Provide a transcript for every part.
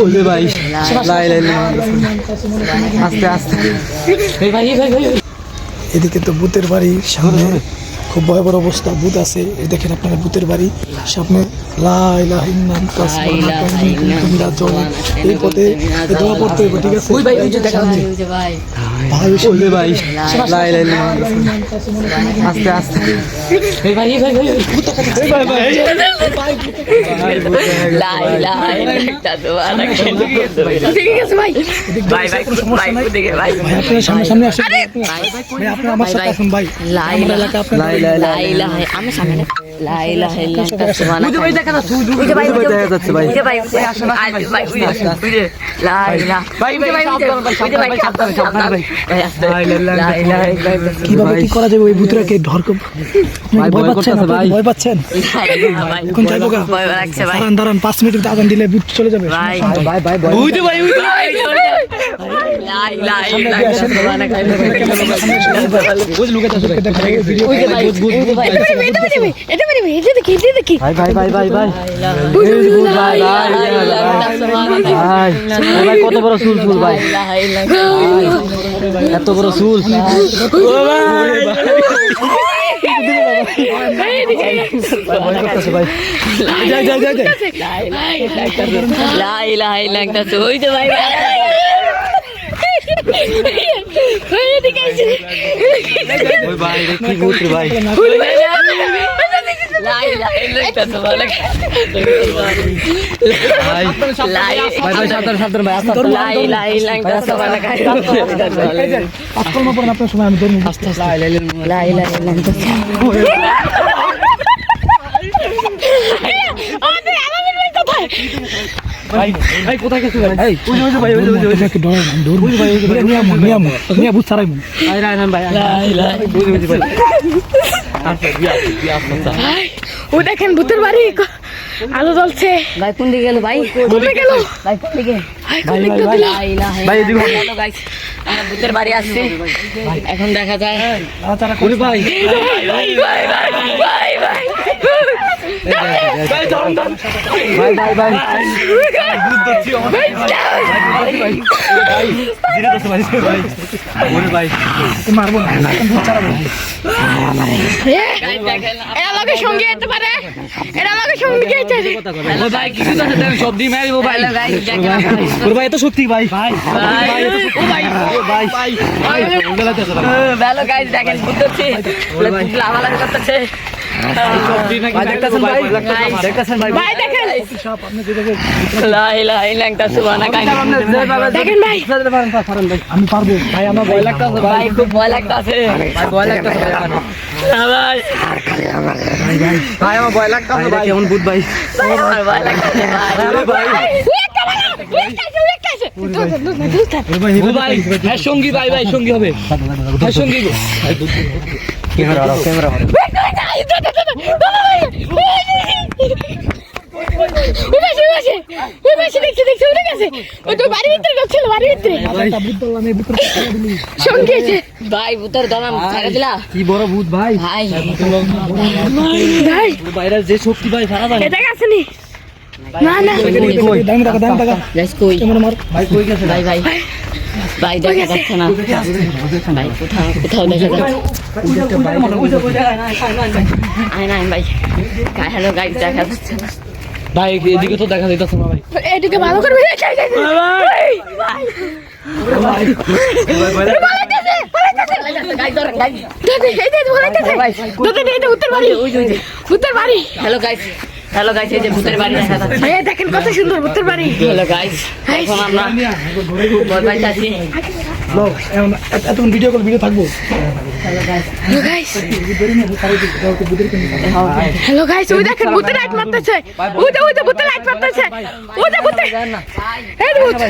বলবে ভাই আস্তে আস্তে এদিকে তো ভূতের বাড়ির সামনে খুব ভয়াবহ অবস্থা। ভূত আছে, এই দেখেন আপনারা ভূতের বাড়ি সামনে। এই পথে দোয়া পড়তে হবে, ঠিক আছে? বলবে ভাই আস্তে আস্তে আপনারা সামনে সামনে আসেন ভাই, আপনারা আমার সাথে আসুন ভাই। আমি সামনে দেখা যাচ্ছে ভাই কিভাবে কি করা যাবে ওই ভূতরাকে ধর? ভয় পাচ্ছেন? এখন যাইবো গা, দাঁড়ান 5 মিনিট আদান দিলে ভূত চলে যাবে। কত বড় চুল চুল ভাই, এত বড় চুল কোথায় গেছে ভাই? ও দেখেন ভূতের বাড়ি, আলো জ্বলছে। ভাই কোন দিকে গেল? ভাই কোথায় গেল? ভাই কোন দিকে? আমরা ভূতের বাড়ি আসছি, এখন দেখা যায় ভাই মারবো না, এরা লগে সঙ্গে যেতে পারে, এরা লগে সঙ্গে যেতে ভাই কিছু সব দিয়ে মারিব ভাই। ভাই এত শক্তি ভাই ভাই ভালো গাইস দেখেন ভূত হচ্ছে, লাভালাভি করতেছে। ভাই দেখেন দেখেন ভাই, আমি পারবো ভাই, আমার ভয় লাগতেছে ভাই, খুব ভয় লাগতেছে ভাই, আমার ভয় লাগতেছে ভাই, কেমন ভূত ভাই, আমার ভয় লাগতেছে ভাই। সঙ্গী ভাই ভাই সঙ্গী হবে ভাই, সঙ্গী ভাই ভূতের দলাম ছেড়ে দিলা। কি বড় ভূত ভাই, ভাই বাইরের যে শক্তি ভাই সারা জানে। এটা গেছে নি? না না ভাই কই গেছে? ভাই ভাই ভাই দেখা যাচ্ছে না ভাই, কোথাও কোথাও দেখা যাচ্ছে। ভাই হ্যালো গাইস, দেখা যাচ্ছে না ভাই, এদিকে তো দেখা যাইতেছে না ভাই। এদিকে ভালো করে হ্যালো গাইস, হ্যালো গাইস, এই যে ভূতের বাড়ি দেখা যাচ্ছে। দেখেন কত সুন্দর ভূতের বাড়ি। হ্যালো গাইস, এখন আমরা ভয় পাইতাছি। এতক্ষণ ভিডিও কল ভিডিও থাকবো। হ্যালো গাইস, ওই দেখেন ভূতের লাইট মারতেছে, ওই যে ভূতের লাইট মারতেছে, ওই যে ভূতের, এই ভূত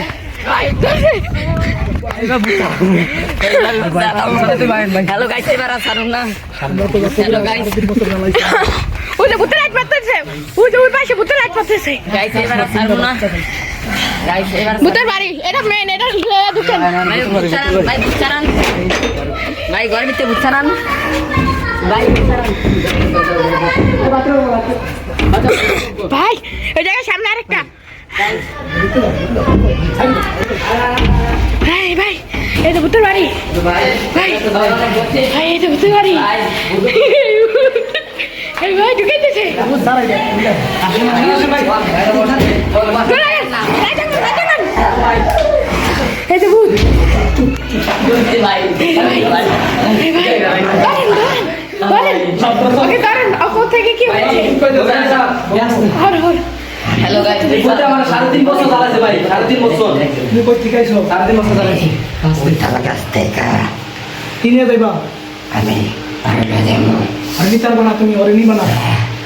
হ্যালো গাইস, এবার আর ছাড়ুন না। হ্যালো গাইস, ওই যে ভূতের লাইট মারতেছে, ওই যে ওই পাশে ভূতের লাইট মারতেছে। গাইস এবার আর ছাড়ুন না। গাইস এবার ভূতের বাড়ি, এটা মেন, এটা দোকান। ভাই ভূত ছাড়ান, ভাই ঘরের ভিতরে ভূত ছাড়ান, ভাই ভূত ছাড়ান। ভাই এই জায়গায় সামনে আরেকটা, ভাই ভাই এই তো ভূতের বাড়ি ভাই ভাই এই তো ভূতের বাড়ি এই ভাই ঢুকাইতেছে এই তো ভূত ওকে দাঁড়ান অপর থেকে কি হচ্ছে হ্যালো গাইস বুঝতে আমার 3.5 বছর চালাছে ভাই 3.5 বছর তুমি কই ঠিক আইছো 3.5 বছর চালাছি কি নিয়ে যাইবা আর নিতে পারবো না তুমি ওরে নিবা না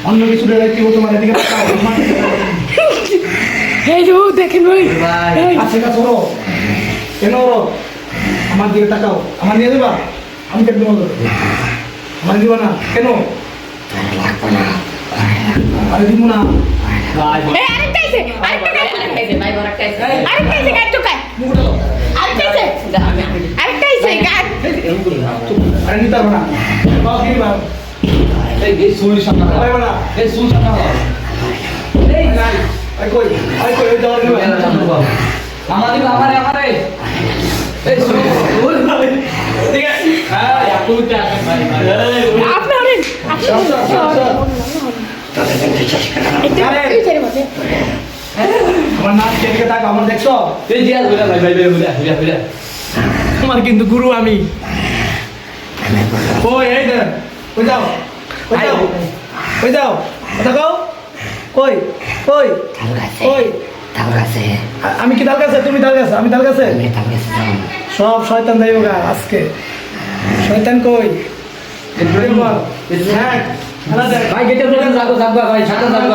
অন্য কিছু দায়িত্ব তোমার এদিকে তাকাও এই যে দেখেন ভাই আছে না ছোড়ো কেন ওরো আমার দিকে তাকাও আমার নিয়ে যাবা আমি কেন দেবো আমার দিবা না কেন আরে দিব না এই আরেকটা আইছে ভাই বড় একটা আরেকটা আইছে গাড়ি ঢুকায় আরেকটা আইছে আরেকটা আইছে গাড়ি আরে নিতে পারবো না বাবা কি বাবা এই সুই সামনে পারবো না এই সুই সামনে এই নাই আই কই ওই যাওয়ার নিবা আমারে আমারে এই সুই ঠিক আছে হ্যাঁ আপুটা ভাই আপনি আরেন আমার নাচ দেখে থাক আমার দেখছো এই দিয়া বলে ভাই ভাই বলে তোমার কিন্তু গুরু আমি ওই এই দেন ওই যাও দেখাও কই কই ওই আমি কি তাল গাছে তুমি তাল গাছে আমি তাল গাছে সব শয়তান যাইব গা আজকে শয়তান কই ভাই গেটের ভিতরে যাবো ভাই সাথে যাবো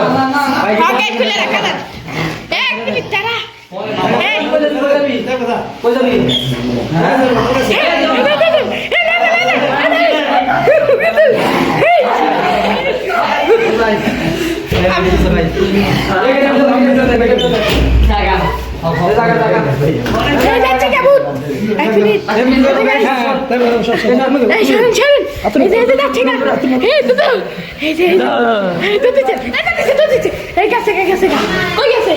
ভাই গেট খুলে রাখা না এক মিনিট দাঁড়া কই যাবি যাচ্ছে কেমন এক মিনিট এই শুনুন এই যে যাচ্ছে না এই দুধ এই যে এই গেছে কই গেছে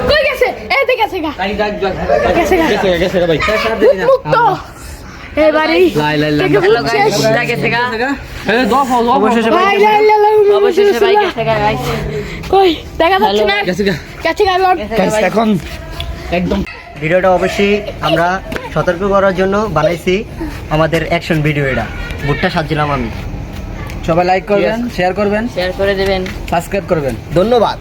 কই গেছে এই দিকে গেছে গা গেছে ভাই মুক্ত এবারে হ্যালো গাইস গেছে গা এই অবশেষে অবশেষে ভাই গেছে গা গাইস কই দেখা যাচ্ছে না গেছে গেছে গা এখন একদম ভিডিওটা অবশ্যই আমরা সতর্ক করার জন্য বানাইছি আমাদের অ্যাকশন ভিডিও এটা বুটটা সাজছিলাম আমি সবাই লাইক করবেন শেয়ার করবেন শেয়ার করে দিবেন সাবস্ক্রাইব করবেন ধন্যবাদ